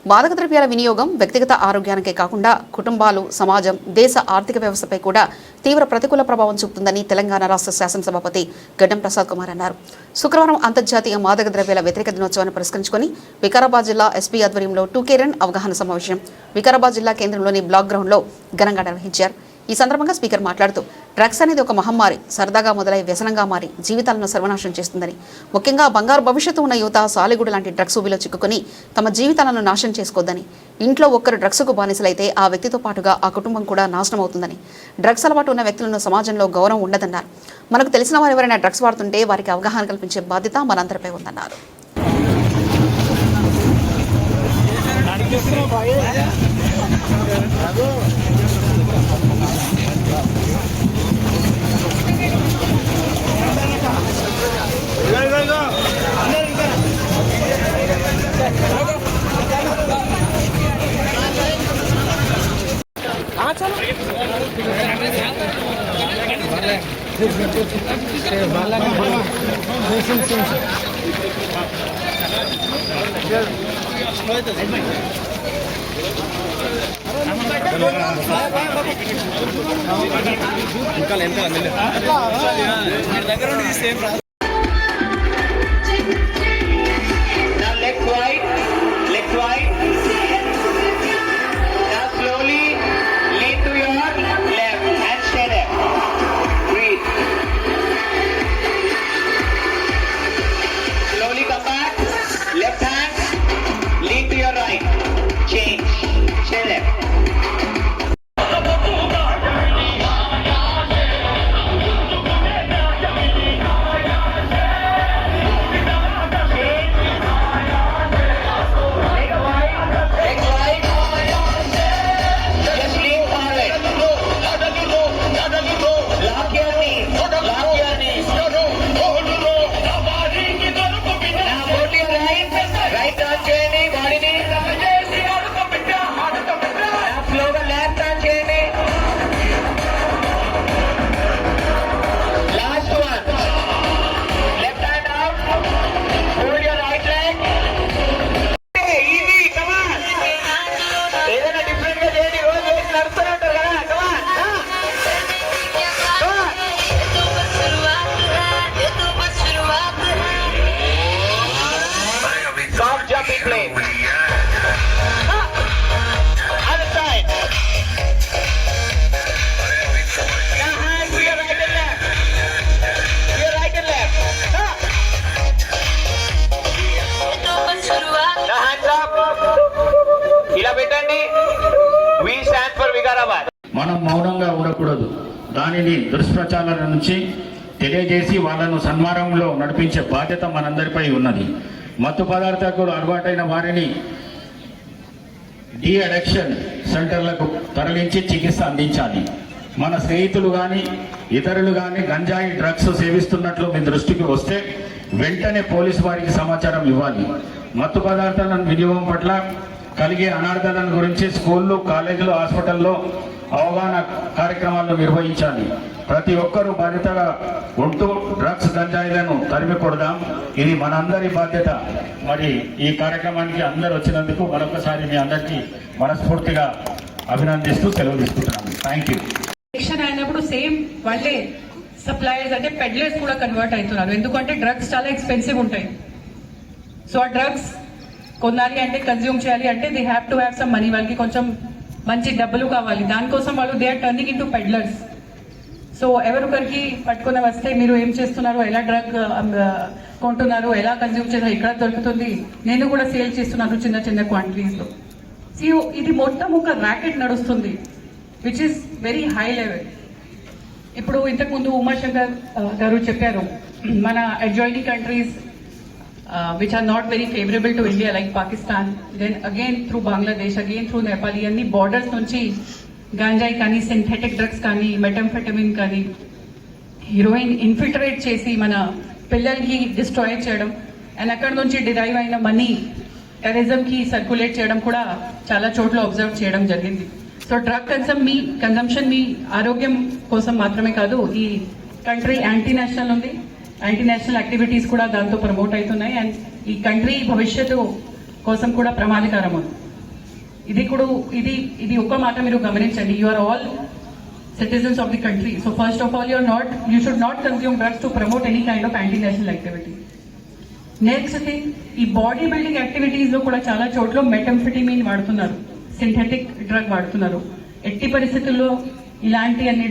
మాదక ద్రవ్యాల వినియోగం వ్యక్తిగత ఆరోగ్యానికే కాకుండా కుటుంబాలు, సమాజం, దేశ ఆర్థిక వ్యవస్థపై కూడా తీవ్ర ప్రతికూల ప్రభావం చూపుతుందని తెలంగాణ రాష్ట్ర శాసనసభాపతి గడ్డం ప్రసాద్ కుమార్ అన్నారు. శుక్రవారం అంతర్జాతీయ మాదక ద్రవ్యాల వ్యతిరేక దినోత్సవాన్ని పురస్కరించుకుని వికారాబాద్ జిల్లా ఎస్పీ ఆధ్వర్యంలో 2K రన్ అవగాహన సమావేశం వికారాబాద్ జిల్లా కేంద్రంలోని బ్లాక్ గ్రౌండ్లో ఘనంగా నిర్వహించారు. ఈ సందర్భంగా స్పీకర్ మాట్లాడుతూ డ్రగ్స్ అనేది ఒక మహమ్మారి, సరదాగా మొదలై వ్యసనంగా మారి జీవితాలను సర్వనాశనం చేస్తుందని, ముఖ్యంగా బంగారు భవిష్యత్తు ఉన్న యువత సాలిగూడు లాంటి డ్రగ్స్ ఊబిలో చిక్కుకుని తమ జీవితాలను నాశనం చేసుకోవద్దని, ఇంట్లో ఒక్కరు డ్రగ్స్కు బానిసలైతే ఆ వ్యక్తితో పాటుగా ఆ కుటుంబం కూడా నాశనం అవుతుందని, డ్రగ్స్ అలవాటు ఉన్న వ్యక్తులను సమాజంలో గౌరవం ఉండదన్నారు. మనకు తెలిసిన వారు ఎవరైనా డ్రగ్స్ వాడుతుంటే వారికి అవగాహన కల్పించే బాధ్యత మనందరిపై ఉందన్నారు. మనం మౌనంగా ఉండకూడదు. దానిని దుష్ప్రచారాల నుంచి తెలియజేసి వాళ్ళను సన్మార్గంలో నడిపించే బాధ్యత మనందరిపై ఉన్నది. మత్తు పదార్థాలకు అలవాటైన వారిని డీ అడిక్షన్ సెంటర్లకు తరలించి చికిత్స అందించాలి. మన స్నేహితులు కానీ ఇతరులు కానీ గంజాయి డ్రగ్స్ సేవిస్తున్నట్లు మీ దృష్టికి వస్తే వెంటనే పోలీసు వారికి సమాచారం ఇవ్వాలి. మత్తు పదార్థాల వినియోగం పట్ల కలిగే అనార్థాలను గురించి స్కూళ్ళు, కాలేజీలు, హాస్పిటల్లో అవగాహన కార్యక్రమాలను నిర్వహించాలి. ప్రతి ఒక్కరూ బాధ్యతగా ఉంటూ డ్రగ్స్, గంజాయిలను తరిమికొడదాం. ఇది మనందరి బాధ్యత. మరి ఈ కార్యక్రమానికి అందరు వచ్చినందుకు మరొకసారి మీ అందరికీ మనస్ఫూర్తిగా అభినందిస్తూ సెలవు తీసుకుంటున్నాను. Thank you. ఎలక్షన్ అయినప్పుడు సేమ్ వాళ్ళే సప్లయర్స్ అంటే పెడ్లర్స్ కూడా కన్వర్ట్ అవుతున్నారు. ఎందుకంటే డ్రగ్స్ చాలా ఎక్స్పెన్సివ్ ఉంటాయి. సో ఆ డ్రగ్స్ కొనాలి అంటే, కన్జ్యూమ్ చేయాలి అంటే they have to have some money. వాళ్ళకి కొంచెం మంచి డబ్బులు కావాలి. దానికోసం వాళ్ళు they are turning into peddlers. So ఎవరొకరికి పట్టుకుని వస్తే మీరు ఏం చేస్తున్నారు, ఎలా డ్రగ్ కొంటున్నారు, ఎలా కన్జ్యూమ్ చేస్తున్నారు, ఇక్కడ దొరుకుతుంది, నేను కూడా సేల్ చేస్తున్నాను చిన్న చిన్న క్వాంటిటీస్లో. సో ఇది మొత్తం ఒక ర్యాకెట్ నడుస్తుంది which is very high level. ఇప్పుడు ఇంతకుముందు ఉమాశంకర్ గారు చెప్పారు, మన adjoining countries which are not very favorable to India like Pakistan, then again through Bangladesh, again through Nepal, అన్ని బోర్డర్స్ నుంచి గాంజాయి కానీ, సింథెటిక్ డ్రగ్స్ కానీ, మెటంఫెటమిన్ కానీ, హీరోయిన్ ఇన్ఫిల్ట్రేట్ చేసి మన పిల్లలకి డిస్ట్రాయ్ చేయడం, అండ్ అక్కడ నుంచి డిరైవ్ అయిన మనీ టెర్రరిజంకి సర్క్యులేట్ చేయడం కూడా చాలా చోట్ల అబ్జర్వ్ చేయడం జరిగింది. సో డ్రగ్ కన్సంప్షన్ మీ ఆరోగ్యం కోసం మాత్రమే కాదు, ఈ కంట్రీ యాంటీ నేషనల్ ఉంది, యాంటీ నేషనల్ యాక్టివిటీస్ కూడా దాంతో ప్రమోట్ అవుతున్నాయి, అండ్ ఈ కంట్రీ భవిష్యత్తు కోసం కూడా ప్రమాదకరం ఉంది. ఇది ఒక్క మాట మీరు గమనించండి. You are all citizens of the country. So first of all, you should not consume drugs to promote any kind of anti-national activity. Next thing, ఈ బాడీ బిల్డింగ్ యాక్టివిటీస్ లో కూడా చాలా చోట్ల మెటంఫెటమిన్ వాడుతున్నారు, సింథెటిక్ డ్రగ్ వాడుతున్నారు. ఎట్టి పరిస్థితుల్లో ఇలాంటి అన్ని